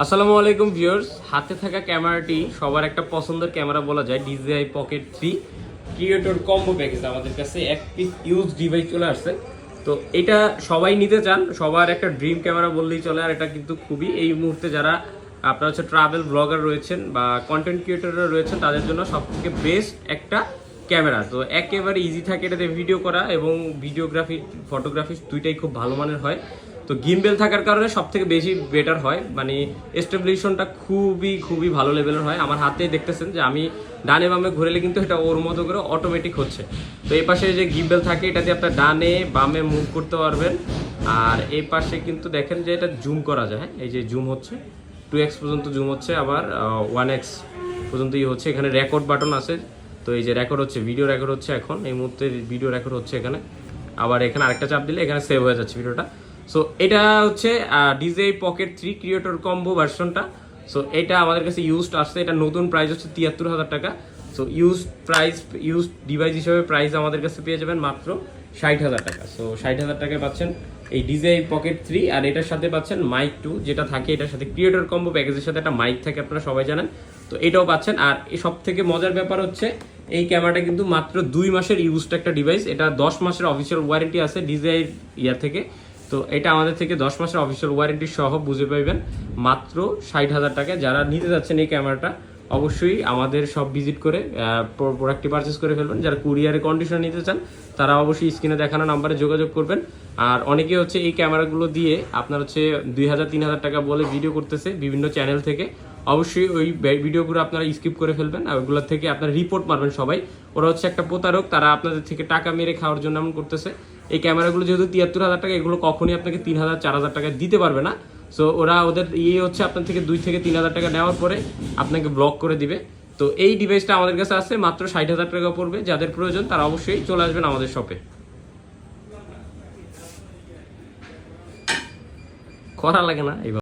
আসসালামু আলাইকুম ভিউয়ার্স, হাতে থাকা ক্যামেরাটি সবার একটা পছন্দের ক্যামেরা বলা যায়। DJI Pocket 3 creator combo package আমাদের কাছে এক পিস ইউজ ডিভাইস চলে আসছে। তো এটা সবাই নিতে চান, সবার একটা ড্রিম ক্যামেরা বললেই চলে। আর এটা কিন্তু খুবই এই মুহূর্তে যারা আপনারা হচ্ছে ট্রাভেল ব্লগার রয়েছেন বা কন্টেন্ট ক্রিয়েটররা রয়েছেন তাদের জন্য সবথেকে বেস্ট একটা ক্যামেরা। তো একেবারে ইজি থাকে এটাতে ভিডিও করা এবং ভিডিওগ্রাফি ফটোগ্রাফি দুইটাই খুব ভালো মানের হয়। তো গিম্বেল থাকার কারণে সব থেকে বেশি বেটার হয়, মানে স্টেবিলাইজেশনটা খুবই ভালো লেভেলের হয়। আমার হাতে দেখতেছেন যে আমি ডানে বামে ঘুরেলে কিন্তু এটা ওর মতো করে অটোমেটিক হচ্ছে। তো এই পাশে যে গিম্বেল থাকে এটা দিয়ে আপনার ডানে বামে মুভ করতে পারবেন। আর এই পাশে কিন্তু দেখেন যে এটা জুম করা যায়, এই যে জুম হচ্ছে 2x পর্যন্ত জুম হচ্ছে, আবার 1x পর্যন্ত হচ্ছে। এখানে রেকর্ড বাটন আছে, তো এই যে রেকর্ড হচ্ছে, ভিডিও রেকর্ড হচ্ছে, এখন এই মুহূর্তে ভিডিও রেকর্ড হচ্ছে এখানে। আবার এখানে আরেকটা চাপ দিলে এখানে সেভ হয়ে যাচ্ছে ভিডিওটা। সো এটা হচ্ছে DJI Pocket 3 ক্রিয়েটর কম্বো ভার্সনটা। সো এটা আমাদের কাছে ইউজড আসছে, এটা নতুন প্রাইস হচ্ছে 73,000 টাকা। সো ইউজ ডিভাইস হিসেবে প্রাইস আমাদের কাছে পেয়ে যাবেন মাত্র 60,000 টাকা। সো 60,000 টাকায় পাচ্ছেন এই DJI Pocket 3, আর এটার সাথে পাচ্ছেন মাইক 2 যেটা থাকে। এটার সাথে ক্রিয়েটর কম্বো প্যাকেজের সাথে একটা মাইক থাকে, আপনারা সবাই জানেন। তো এটাও পাচ্ছেন। আর সব থেকে মজার ব্যাপার হচ্ছে এই ক্যামেরাটা কিন্তু মাত্র 2 মাসের ইউজড একটা ডিভাইস। এটা 10 মাসের অফিসিয়াল ওয়ারেন্টি আছে DJI ইয়ার থেকে। তো এটা আমাদের থেকে 10 মাসের অফিসিয়াল ওয়ারেন্টি সহ বুঝে পাইবেন মাত্র 60,000 টাকায়। যারা নিতে যাচ্ছেন এই ক্যামেরাটা অবশ্যই আমাদের সব ভিজিট করে প্রোডাক্টটি পারচেস করে ফেলবেন। যারা কুরিয়ারে কন্ডিশন নিতে চান তারা অবশ্যই স্ক্রিনে দেখানো নাম্বারে যোগাযোগ করবেন। আর অনেকে হচ্ছে এই ক্যামেরাগুলো দিয়ে আপনার হচ্ছে 2,000-3,000 টাকা বলে ভিডিও করতেছে বিভিন্ন চ্যানেল থেকে। অবশ্যই ওই ভিডিওগুলো আপনারা স্কিপ করে ফেলবেন, আর ওইগুলোর থেকে আপনারা রিপোর্ট মারবেন সবাই। ওরা হচ্ছে একটা প্রতারক, তারা আপনাদের থেকে টাকা মেরে খাওয়ার জন্য এমন করতেছে। এই ক্যামেরাগুলো যেহেতু 73,000 টাকা, এগুলো কখনই আপনাকে 3,000-4,000 টাকা দিতে পারবে না। সো ওদের হচ্ছে আপনার থেকে 2,000-3,000 টাকা নেওয়ার পরে আপনাকে ব্লক করে দিবে। তো এই ডিভাইসটা আমাদের কাছে আছে মাত্র 60,000 টাকা পড়বে। যাদের প্রয়োজন তারা অবশ্যই চলে আসবেন আমাদের শপে। করা লাগে না এইভাবে।